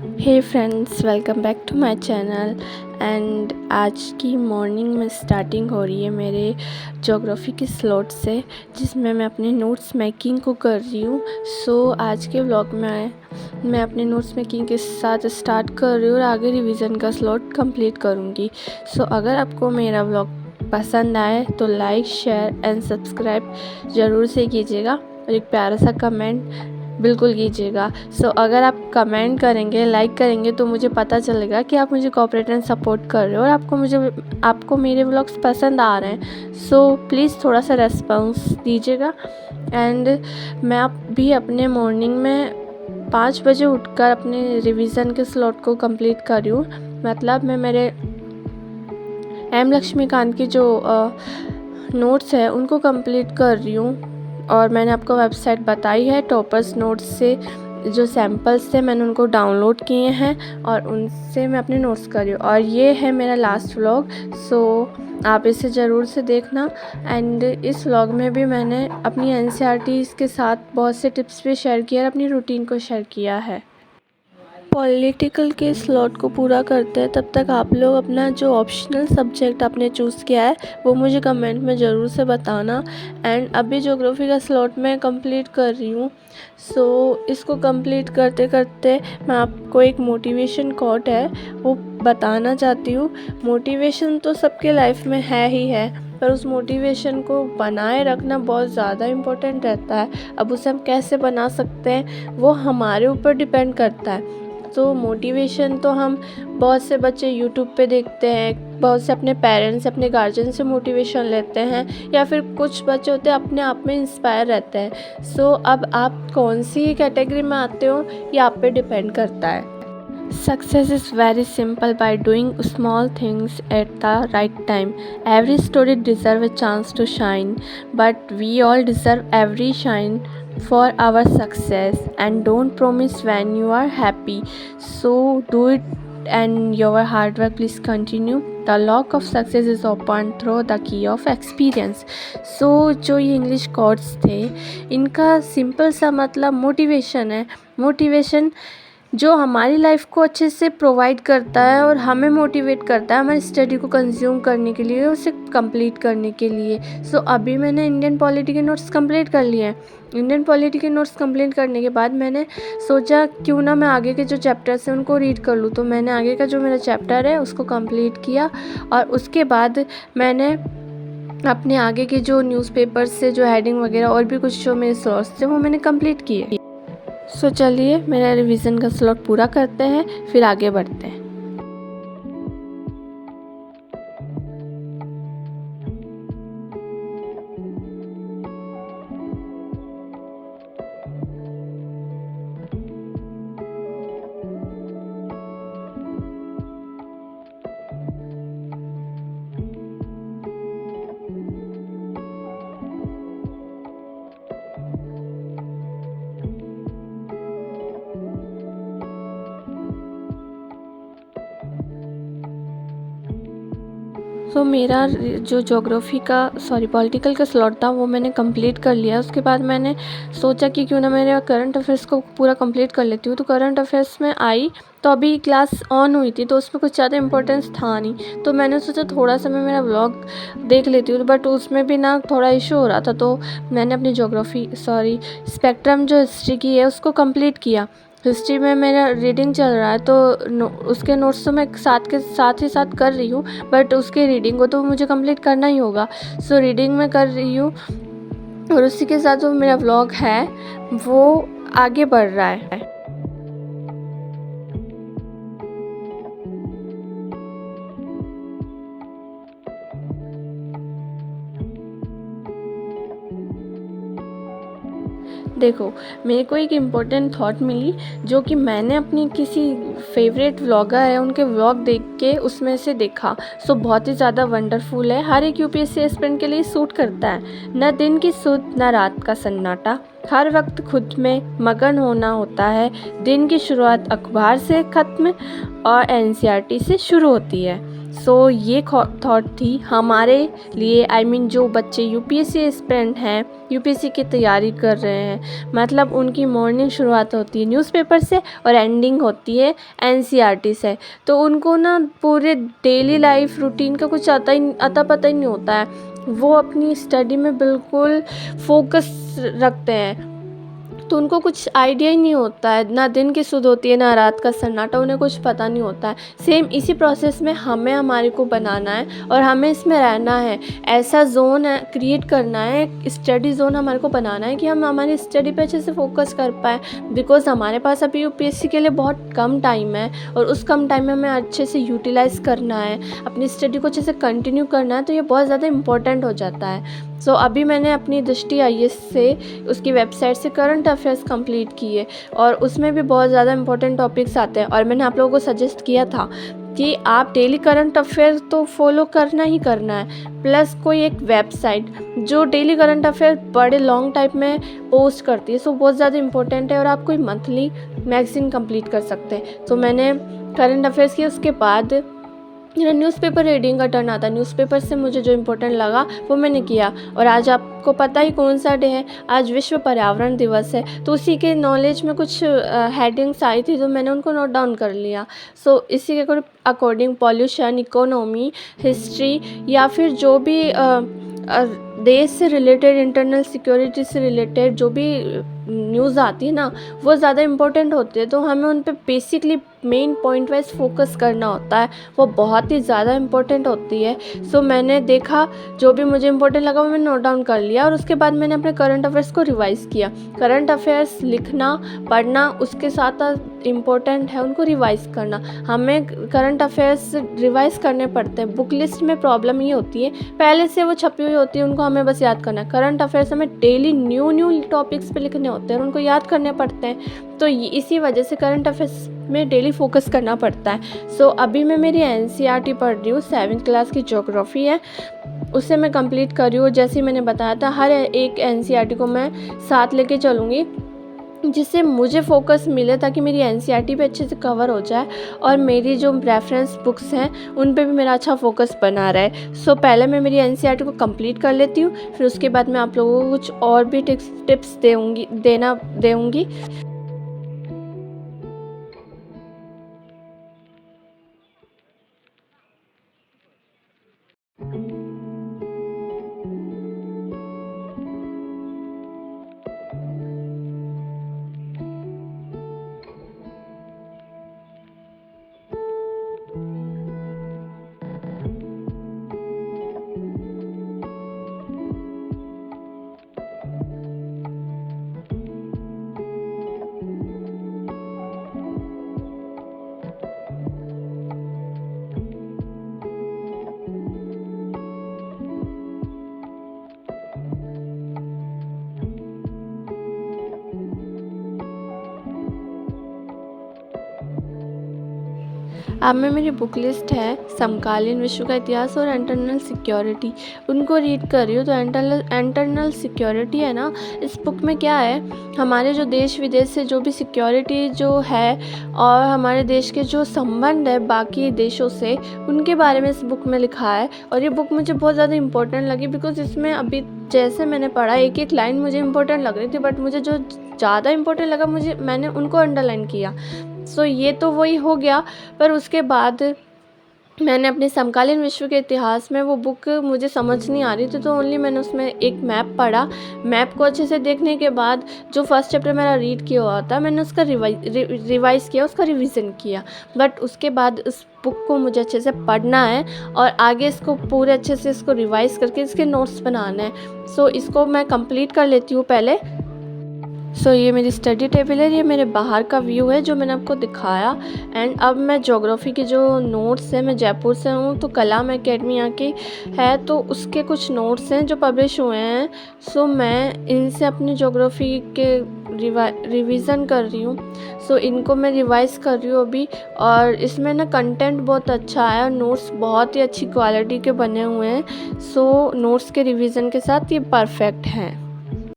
Hey friends, welcome back to my channel. And आज की morning में स्टार्टिंग हो रही है मेरे ज्योग्राफी के स्लॉट से, जिसमें मैं अपने नोट्स मेकिंग को कर रही हूँ। आज के व्लॉग में मैं अपने नोट्स मेकिंग के साथ स्टार्ट कर रही हूँ और आगे रिवीजन का स्लॉट कंप्लीट करूँगी। अगर आपको मेरा व्लॉग पसंद आए तो लाइक, शेयर एंड सब्सक्राइब ज़रूर से कीजिएगा और एक प्यारा सा कमेंट बिल्कुल कीजिएगा। अगर आप कमेंट करेंगे, लाइक करेंगे तो मुझे पता चलेगा कि आप मुझे कोऑपरेट एंड सपोर्ट कर रहे हो और आपको मेरे व्लॉग्स पसंद आ रहे हैं। प्लीज़ थोड़ा सा रेस्पॉन्स दीजिएगा। एंड मैं भी अपने मॉर्निंग में 5 बजे उठकर अपने रिवीजन के स्लॉट को कंप्लीट कर रही हूँ। मतलब मैं मेरे एम लक्ष्मीकांत की जो नोट्स है उनको कंप्लीट कर रही हूँ। और मैंने आपको वेबसाइट बताई है, टॉपर्स नोट्स से जो सैम्पल्स थे मैंने उनको डाउनलोड किए हैं और उनसे मैं अपने नोट्स कर रही हूँ। और ये है मेरा लास्ट व्लॉग, आप इसे ज़रूर से देखना। एंड इस व्लॉग में भी मैंने अपनी एनसीईआरटीज़ के साथ बहुत से टिप्स भी शेयर किए और अपनी रूटीन को शेयर किया है। पॉलिटिकल के स्लॉट को पूरा करते हैं तब तक आप लोग अपना जो ऑप्शनल सब्जेक्ट आपने चूज़ किया है वो मुझे कमेंट में ज़रूर से बताना। एंड अभी ज्योग्राफी का स्लॉट मैं कंप्लीट कर रही हूँ। इसको कंप्लीट करते करते मैं आपको एक मोटिवेशन कोट है वो बताना चाहती हूँ। मोटिवेशन तो सबके लाइफ में है ही है, पर उस मोटिवेशन को बनाए रखना बहुत ज़्यादा इम्पोर्टेंट रहता है। अब उसे हम कैसे बना सकते हैं वो हमारे ऊपर डिपेंड करता है। मोटिवेशन तो हम बहुत से बच्चे यूट्यूब पे देखते हैं, बहुत से अपने पेरेंट्स, अपने गार्जियन से मोटिवेशन लेते हैं, या फिर कुछ बच्चे होते हैं अपने आप में इंस्पायर रहते हैं। अब आप कौन सी कैटेगरी में आते हो ये आप पे डिपेंड करता है। Success is very simple by doing small things at the right time. Every story deserves a chance to shine, but we all deserve every shine for our success. And don't promise when you are happy. Do it, and your hard work please continue. The lock of success is opened through the key of experience. जो ये English quotes थे इनका simple सा मतलब motivation है। Motivation जो हमारी life को अच्छे से प्रोवाइड करता है और हमें मोटिवेट करता है हमारी स्टडी को कंज्यूम करने के लिए, उसे कंप्लीट करने के लिए। अभी मैंने इंडियन पॉलिटी के नोट्स कंप्लीट कर लिए हैं। इंडियन पॉलिटी के नोट्स कंप्लीट करने के बाद मैंने सोचा क्यों ना मैं आगे के जो चैप्टर्स हैं उनको रीड कर लूँ। तो मैंने आगे का जो मेरा चैप्टर है उसको कंप्लीट किया और उसके बाद मैंने अपने आगे के जो न्यूज़पेपर्स से जो हेडिंग वगैरह और भी कुछ जो मेरे सोर्स थे वो मैंने कंप्लीट किए। चलिए मेरा रिवीजन का स्लॉट पूरा करते हैं, फिर आगे बढ़ते हैं। मेरा जो पॉलिटिकल का स्लॉट था वो मैंने कंप्लीट कर लिया। उसके बाद मैंने सोचा कि क्यों ना मेरे करंट अफेयर्स को पूरा कंप्लीट कर लेती हूँ। तो करंट अफेयर्स में आई तो अभी क्लास ऑन हुई थी तो उसमें कुछ ज़्यादा इंपॉर्टेंस था नहीं, तो मैंने सोचा थोड़ा सा मैं मेरा व्लॉग देख लेती हूँ। बट उसमें भी ना थोड़ा इशू हो रहा था, तो मैंने अपनी स्पेक्ट्रम जो हिस्ट्री की है उसको कंप्लीट किया। हिस्ट्री में मेरा रीडिंग चल रहा है तो उसके नोट्स तो मैं साथ ही साथ कर रही हूँ, बट उसके रीडिंग को तो मुझे कंप्लीट करना ही होगा। रीडिंग में कर रही हूँ और उसी के साथ जो मेरा व्लॉग है वो आगे बढ़ रहा है। देखो, मेरे को एक इम्पोर्टेंट थॉट मिली जो कि मैंने अपनी किसी फेवरेट व्लॉगर है उनके व्लॉग देख के उसमें से देखा। बहुत ही ज़्यादा वंडरफुल है, हर एक यूपीएससी एस्पिरेंट के लिए सूट करता है। न दिन की सुध न रात का सन्नाटा, हर वक्त खुद में मगन होना होता है। दिन की शुरुआत अखबार से ख़त्म और एनसीईआरटी से शुरू होती है। सो ये थॉट थी हमारे लिए, आई मीन जो बच्चे यूपीएससी एस्पिरेंट हैं, यूपीएससी की तैयारी कर रहे हैं, मतलब उनकी मॉर्निंग शुरुआत होती है न्यूज़पेपर से और एंडिंग होती है एनसीईआरटी से। तो उनको ना पूरे डेली लाइफ रूटीन का कुछ अता पता ही नहीं होता है। वो अपनी स्टडी में बिल्कुल फोकस रखते हैं, तो उनको कुछ आइडिया ही नहीं होता है, ना दिन की सुध होती है ना रात का सन्नाटा, उन्हें कुछ पता नहीं होता है। सेम इसी प्रोसेस में हमें हमारे को बनाना है और हमें इसमें रहना है। ऐसा जोन क्रिएट करना है, स्टडी जोन हमारे को बनाना है कि हम हमारी स्टडी पे अच्छे से फोकस कर पाए, बिकॉज हमारे पास अभी यूपीएससी के लिए बहुत कम टाइम है और उस कम टाइम में हमें अच्छे से यूटिलाइज़ करना है, अपनी स्टडी को अच्छे से कंटिन्यू करना है। तो ये बहुत ज़्यादा इंपॉर्टेंट हो जाता है। सो अभी मैंने अपनी दृष्टि आईएएस से उसकी वेबसाइट से करंट अफेयर्स कंप्लीट किए और उसमें भी बहुत ज़्यादा इंपॉर्टेंट टॉपिक्स आते हैं। और मैंने आप लोगों को सजेस्ट किया था कि आप डेली करंट अफेयर तो फॉलो करना ही करना है, प्लस कोई एक वेबसाइट जो डेली करंट अफेयर बड़े लॉन्ग टाइप में पोस्ट करती है। सो बहुत ज़्यादा इंपॉर्टेंट है और आप कोई मंथली मैगज़ीन कंप्लीट कर सकते हैं। तो मैंने करंट अफेयर्स किया, उसके बाद मेरा न्यूज़पेपर रीडिंग का टर्न आता है। न्यूज़पेपर से मुझे जो इम्पोर्टेंट लगा वो मैंने किया। और आज आपको पता ही कौन सा डे है, आज विश्व पर्यावरण दिवस है। तो उसी के नॉलेज में कुछ हेडिंग्स आई थी तो मैंने उनको नोट डाउन कर लिया। सो इसी के अकॉर्डिंग पॉल्यूशन, इकोनॉमी, हिस्ट्री या फिर जो भी देश से रिलेटेड, इंटरनल सिक्योरिटी से रिलेटेड जो भी न्यूज़ आती है ना, वो ज़्यादा इम्पोर्टेंट होती है। तो हमें उन पे basically main point wise focus करना होता है, वो बहुत ही ज़्यादा इम्पोर्टेंट होती है। सो मैंने देखा, जो भी मुझे इम्पोर्टेंट लगा वो मैंने नोट डाउन कर लिया और उसके बाद मैंने अपने करंट अफेयर्स को रिवाइज़ किया। करंट अफेयर्स लिखना, पढ़ना, उसके साथ साथ इम्पोर्टेंट है उनको रिवाइज़ करना। हमें करंट अफेयर्स रिवाइज़ करने पड़ते हैं। बुक लिस्ट में प्रॉब्लम ये होती है, पहले से वो छपी हुई होती है, उनको हमें बस याद करना है। करंट अफेयर्स हमें डेली न्यू टॉपिक्स पे लिखने होते हैं और उनको याद करने पड़ते हैं। तो इसी वजह से करंट अफेयर्स में डेली फोकस करना पड़ता है। सो अभी मैं मेरी एनसीईआरटी पढ़ रही हूँ, 7th क्लास की ज्योग्राफी है, उसे मैं कंप्लीट कर रही हूँ। जैसे ही मैंने बताया था, हर एक एनसीईआरटी को मैं साथ लेके चलूँगी, जिससे मुझे फोकस मिले, ताकि मेरी एनसीईआरटी पे अच्छे से कवर हो जाए और मेरी जो रेफरेंस बुक्स हैं उन पे भी मेरा अच्छा फोकस बना रहे। सो पहले मैं मेरी एनसीईआरटी को कंप्लीट कर लेती हूँ, फिर उसके बाद मैं आप लोगों को कुछ और भी टिप्स दूँगी। अब में मेरी बुक लिस्ट है समकालीन विश्व का इतिहास और इंटरनल सिक्योरिटी, उनको रीड कर रही हूँ। तो इंटरनल सिक्योरिटी है ना, इस बुक में क्या है, हमारे जो देश विदेश से जो भी सिक्योरिटी जो है और हमारे देश के जो संबंध है बाकी देशों से, उनके बारे में इस बुक में लिखा है। और ये बुक मुझे बहुत ज़्यादा इंपॉर्टेंट लगी, बिकॉज इसमें अभी जैसे मैंने पढ़ा, एक एक लाइन मुझे इंपॉर्टेंट लग रही थी, बट मुझे जो ज़्यादा इंपॉर्टेंट लगा मैंने उनको अंडरलाइन किया। सो ये तो वही हो गया, पर उसके बाद मैंने अपने समकालीन विश्व के इतिहास में वो बुक मुझे समझ नहीं आ रही थी, तो ओनली मैंने उसमें एक मैप पढ़ा। मैप को अच्छे से देखने के बाद जो फर्स्ट चैप्टर मेरा रीड किया हुआ था, मैंने उसका रिवाइज़ किया, उसका रिवीजन किया। बट उसके बाद उस बुक को मुझे अच्छे से पढ़ना है और आगे इसको पूरे अच्छे से इसको रिवाइज़ करके इसके नोट्स बनाना है। सो इसको मैं कंप्लीट कर लेती हूँ पहले। सो ये मेरी स्टडी टेबल है, ये मेरे बाहर का व्यू है जो मैंने आपको दिखाया। एंड अब मैं ज्योग्राफी के जो नोट्स हैं, मैं जयपुर से हूँ तो कलाम एकेडमी यहाँ की है, तो उसके कुछ नोट्स हैं जो पब्लिश हुए हैं। सो मैं इनसे अपनी ज्योग्राफी के रिवीजन कर रही हूँ। सो इनको मैं रिवाइज़ कर रही हूँ अभी, और इसमें ना कंटेंट बहुत अच्छा है और नोट्स बहुत ही अच्छी क्वालिटी के बने हुए हैं। सो नोट्स के रिवीजन के साथ ये परफेक्ट हैं।